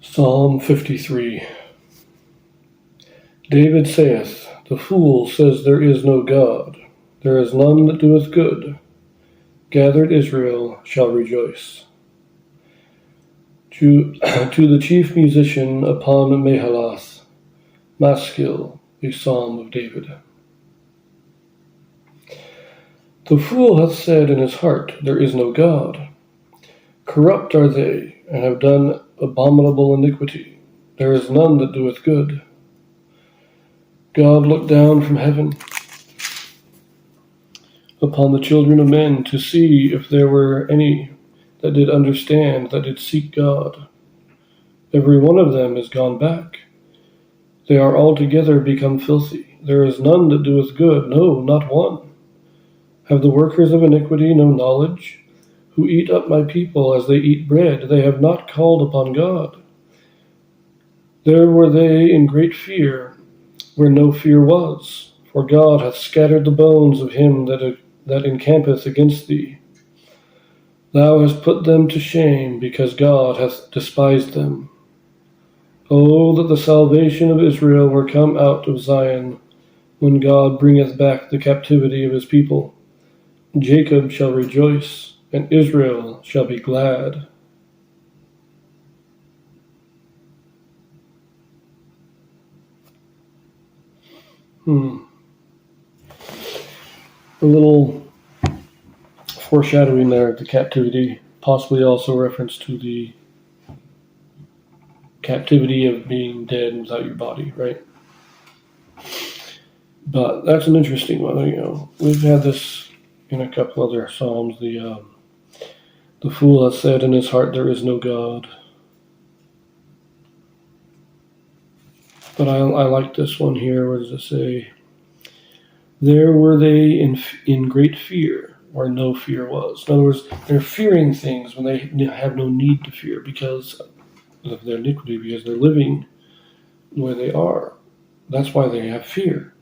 Psalm 53. David saith, The fool says there is no God, there is none that doeth good. Gathered Israel shall rejoice. To the chief musician upon Mahalath, Maschil, a psalm of David. The fool hath said in his heart, There is no God. Corrupt are they, and have done abominable iniquity. There is none that doeth good. God looked down from heaven upon the children of men to see if there were any that did understand, that did seek God. Every one of them is gone back. They are altogether become filthy. There is none that doeth good, no, not one. Have the workers of iniquity no knowledge? Who eat up my people as they eat bread, they have not called upon God. There were they in great fear, where no fear was, for God hath scattered the bones of him that encampeth against thee. Thou hast put them to shame, because God hath despised them. O that the salvation of Israel were come out of Zion, when God bringeth back the captivity of his people. Jacob shall rejoice, and Israel shall be glad. A little foreshadowing there of the captivity, possibly also reference to the captivity of being dead without your body, right? But that's an interesting one. We've had this in a couple other psalms. The fool hath said in his heart, There is no God. But I like this one here. Where does it say? There were they in great fear, where no fear was. In other words, they're fearing things when they have no need to fear because of their iniquity, because they're living where they are. That's why they have fear.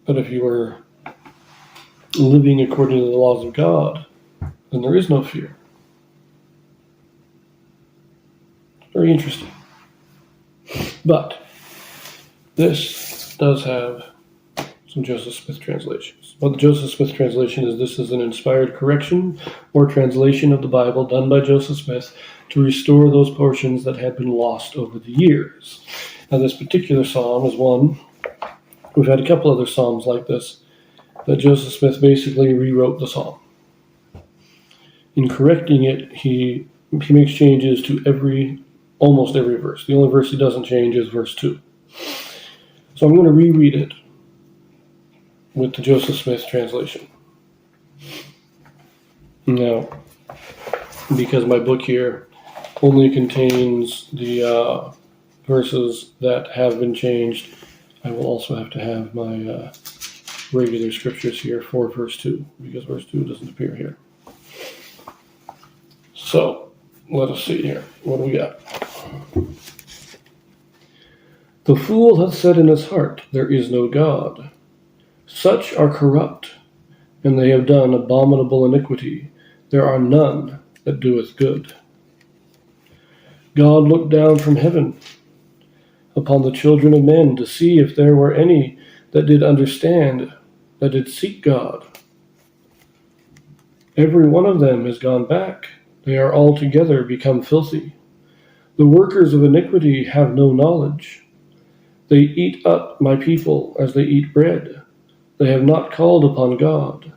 But if you were living according to the laws of God, then there is no fear. Very interesting. But this does have some Joseph Smith translations. What the Joseph Smith translation is, this is an inspired correction or translation of the Bible done by Joseph Smith to restore those portions that had been lost over the years. Now, this particular psalm is one. We've had a couple other psalms like this that Joseph Smith basically rewrote the psalm. In correcting it, he makes changes to almost every verse. The only verse he doesn't change is verse 2. So I'm going to reread it with the Joseph Smith translation. Now, because my book here only contains the verses that have been changed, I will also have to have my regular scriptures here for verse 2, because verse 2 doesn't appear here. So, let us see here. What do we got? The fool hath said in his heart, There is no God. Such are corrupt, and they have done abominable iniquity. There are none that doeth good. God looked down from heaven upon the children of men to see if there were any that did understand, that did seek God. Every one of them is gone back. They are altogether become filthy. The workers of iniquity have no knowledge. They eat up my people as they eat bread. They have not called upon God.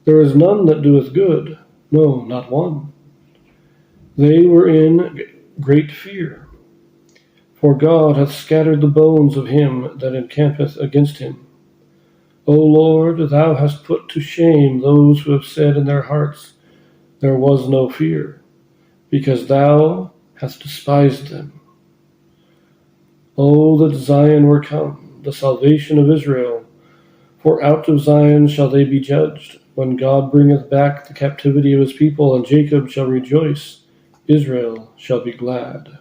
There is none that doeth good, no, not one. They were in great fear, for God hath scattered the bones of him that encampeth against him. O Lord, thou hast put to shame those who have said in their hearts, There was no fear, because thou hast despised them. O that Zion were come, the salvation of Israel, for out of Zion shall they be judged, when God bringeth back the captivity of his people, and Jacob shall rejoice, Israel shall be glad.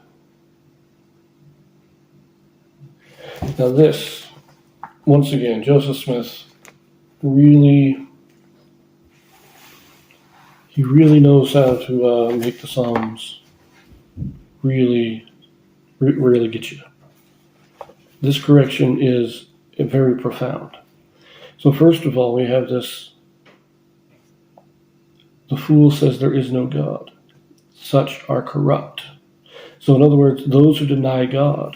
Now this, once again, Joseph Smith really knows how to make the Psalms really get you. This correction is very profound. So first of all, we have this: the fool says there is no God. Such are corrupt. So in other words, those who deny God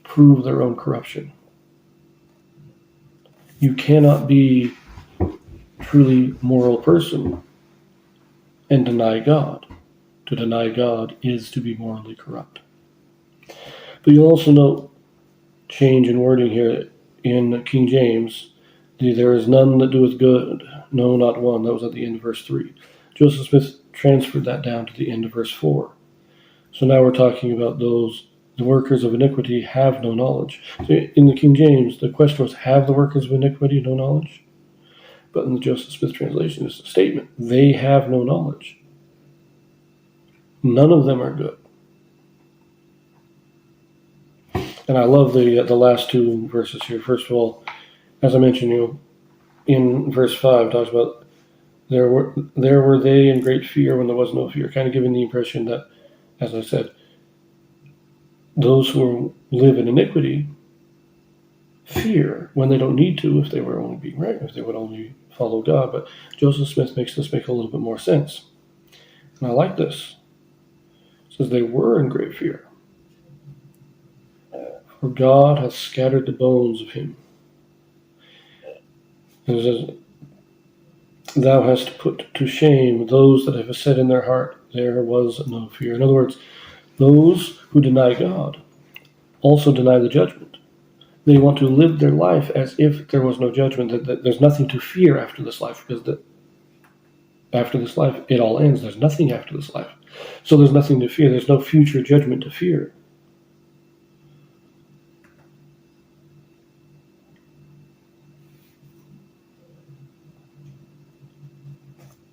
prove their own corruption. You cannot be a truly moral person and deny God. To deny God is to be morally corrupt. But you'll also note change in wording here in King James. There is none that doeth good, no, not one. That was at the end of verse 3. Joseph Smith transferred that down to the end of verse 4. So now we're talking about those, the workers of iniquity have no knowledge. So in the King James, the question was, have the workers of iniquity no knowledge? But in the Joseph Smith translation, it's a statement. They have no knowledge. None of them are good. And I love the last two verses here. First of all, as I mentioned, in verse 5, it talks about there were they in great fear when there was no fear, kind of giving the impression that, as I said, those who live in iniquity fear when they don't need to, if they were only being right, if they would only follow God. But Joseph Smith makes this make a little bit more sense. And I like this. It says they were in great fear. For God hath scattered the bones of him. And it says, thou hast put to shame those that have said in their heart, there was no fear. In other words, those who deny God also deny the judgment. They want to live their life as if there was no judgment, that there's nothing to fear after this life, because after this life, it all ends. There's nothing after this life. So there's nothing to fear. There's no future judgment to fear.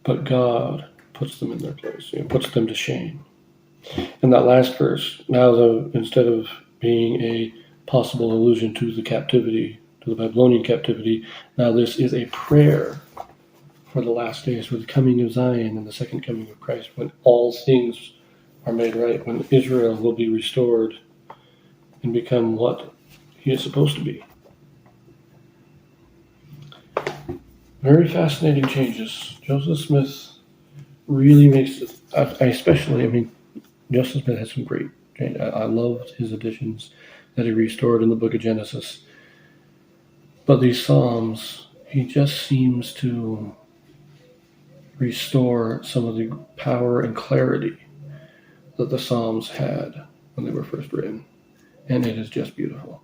But God puts them in their place, puts them to shame. And that last verse, now instead of being a possible allusion to the captivity, to the Babylonian captivity, now this is a prayer for the last days, for the coming of Zion and the second coming of Christ, when all things are made right, when Israel will be restored and become what he is supposed to be. Very fascinating changes. Joseph Smith really makes it, Joseph Smith has some great changes. I loved his additions that he restored in the book of Genesis. But these Psalms, he just seems to restore some of the power and clarity that the Psalms had when they were first written. And it is just beautiful.